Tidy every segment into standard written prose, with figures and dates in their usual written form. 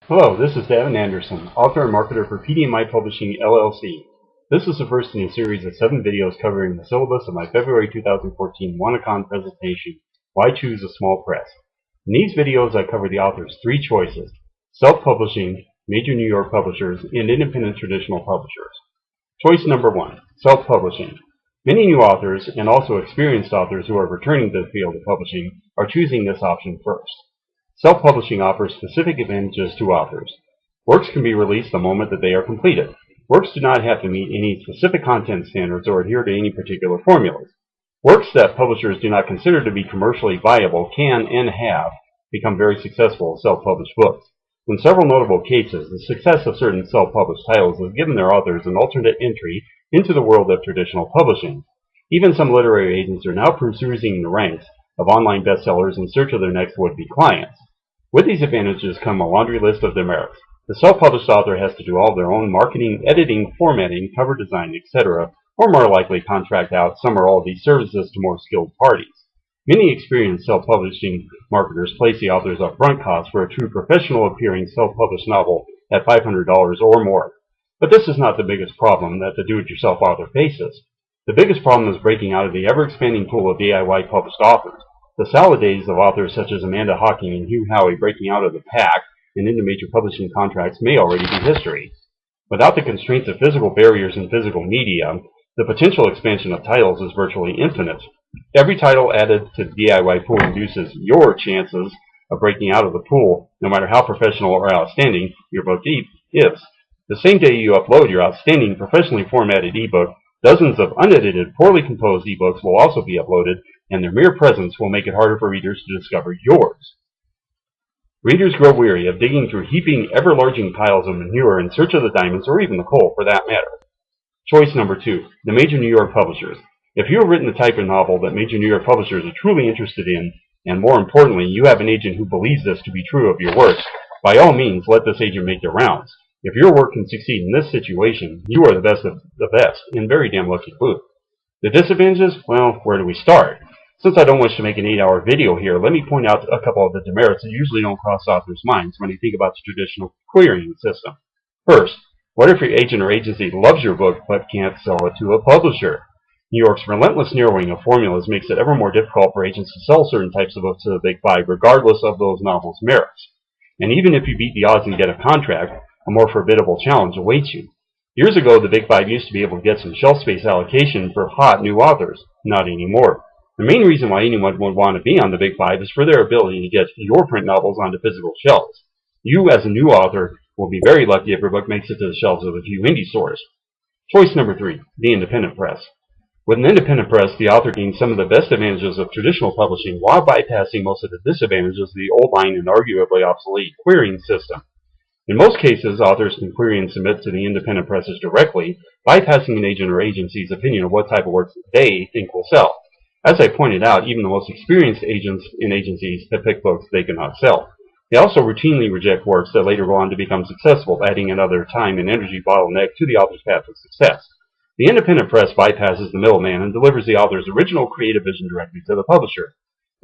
Hello, this is Daven Anderson, author and marketer for PDMI Publishing, LLC. This is the first in a series of 7 videos covering the syllabus of my February 2014 WANACon presentation, Why Choose a Small Press. In these videos I cover the author's 3 choices: self-publishing, major New York publishers, and independent traditional publishers. Choice number 1, self-publishing. Many new authors, and also experienced authors who are returning to the field of publishing, are choosing this option first. Self-publishing offers specific advantages to authors. Works can be released the moment that they are completed. Works do not have to meet any specific content standards or adhere to any particular formulas. Works that publishers do not consider to be commercially viable can and have become very successful as self-published books. In several notable cases, the success of certain self-published titles has given their authors an alternate entry into the world of traditional publishing. Even some literary agents are now pursuing the ranks of online bestsellers in search of their next would-be clients. With these advantages come a laundry list of demerits. The self-published author has to do all of their own marketing, editing, formatting, cover design, etc., or more likely contract out some or all of these services to more skilled parties. Many experienced self-publishing marketers place the author's upfront cost for a true professional-appearing self-published novel at $500 or more. But this is not the biggest problem that the do-it-yourself author faces. The biggest problem is breaking out of the ever-expanding pool of DIY published authors. The salad days of authors such as Amanda Hawking and Hugh Howey breaking out of the pack and into major publishing contracts may already be history. Without the constraints of physical barriers in physical media, the potential expansion of titles is virtually infinite. Every title added to the DIY pool reduces your chances of breaking out of the pool, no matter how professional or outstanding your book is. The same day you upload your outstanding, professionally formatted ebook, dozens of unedited, poorly composed ebooks will also be uploaded, and their mere presence will make it harder for readers to discover yours. Readers grow weary of digging through heaping, ever-larging piles of manure in search of the diamonds, or even the coal, for that matter. Choice number 2, the major New York publishers. If you have written the type of novel that major New York publishers are truly interested in, and more importantly, you have an agent who believes this to be true of your works, by all means let this agent make their rounds. If your work can succeed in this situation, you are the best of the best, and very damn lucky to boot. The disadvantages? Well, where do we start? Since I don't wish to make an 8-hour video here, let me point out a couple of the demerits that usually don't cross authors' minds when they think about the traditional querying system. First, what if your agent or agency loves your book but can't sell it to a publisher? New York's relentless narrowing of formulas makes it ever more difficult for agents to sell certain types of books to the Big Five, regardless of those novels' merits. And even if you beat the odds and get a contract, a more formidable challenge awaits you. Years ago, the Big Five used to be able to get some shelf space allocation for hot new authors. Not anymore. The main reason why anyone would want to be on the Big Five is for their ability to get your print novels onto physical shelves. You, as a new author, will be very lucky if your book makes it to the shelves of a few indie stores. Choice number 3, the independent press. With an independent press, the author gains some of the best advantages of traditional publishing while bypassing most of the disadvantages of the old line and arguably obsolete querying system. In most cases, authors can query and submit to the independent presses directly, bypassing an agent or agency's opinion of what type of works they think will sell. As I pointed out, even the most experienced agents and agencies have picked books they cannot sell. They also routinely reject works that later go on to become successful, adding another time and energy bottleneck to the author's path of success. The independent press bypasses the middleman and delivers the author's original creative vision directly to the publisher.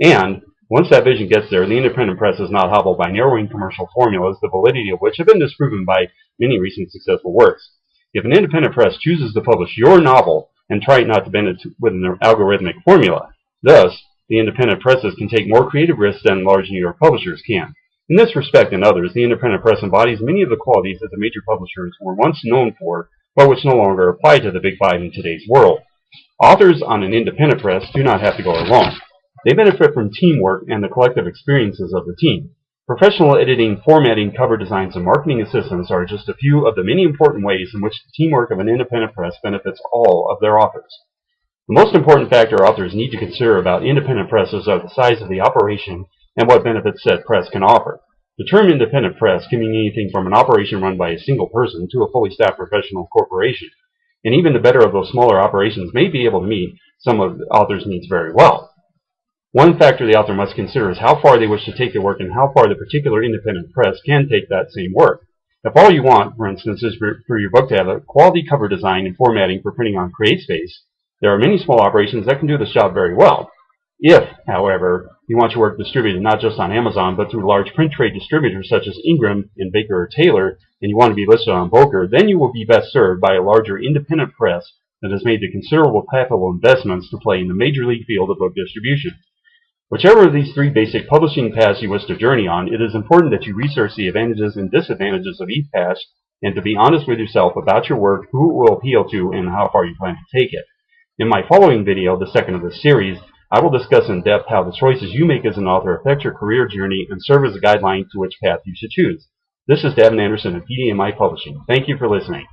And once that vision gets there, the independent press is not hobbled by narrowing commercial formulas, the validity of which have been disproven by many recent successful works. If an independent press chooses to publish your novel and try not to bend it with an algorithmic formula, thus, the independent presses can take more creative risks than large New York publishers can. In this respect and others, the independent press embodies many of the qualities that the major publishers were once known for, but which no longer apply to the Big Five in today's world. Authors on an independent press do not have to go alone. They benefit from teamwork and the collective experiences of the team. Professional editing, formatting, cover designs, and marketing assistance are just a few of the many important ways in which the teamwork of an independent press benefits all of their authors. The most important factor authors need to consider about independent presses are the size of the operation and what benefits said press can offer. The term independent press can mean anything from an operation run by a single person to a fully staffed professional corporation. And even the better of those smaller operations may be able to meet some of the author's needs very well. One factor the author must consider is how far they wish to take their work and how far the particular independent press can take that same work. If all you want, for instance, is for your book to have a quality cover design and formatting for printing on CreateSpace, there are many small operations that can do this job very well. If, however, you want your work distributed not just on Amazon, but through large print trade distributors such as Ingram and Baker or Taylor, and you want to be listed on Booker, then you will be best served by a larger independent press that has made the considerable capital investments to play in the major league field of book distribution. Whichever of these three basic publishing paths you wish to journey on, it is important that you research the advantages and disadvantages of each path and to be honest with yourself about your work, who it will appeal to, and how far you plan to take it. In my following video, the second of this series, I will discuss in depth how the choices you make as an author affect your career journey and serve as a guideline to which path you should choose. This is Daven Anderson of PDMI Publishing. Thank you for listening.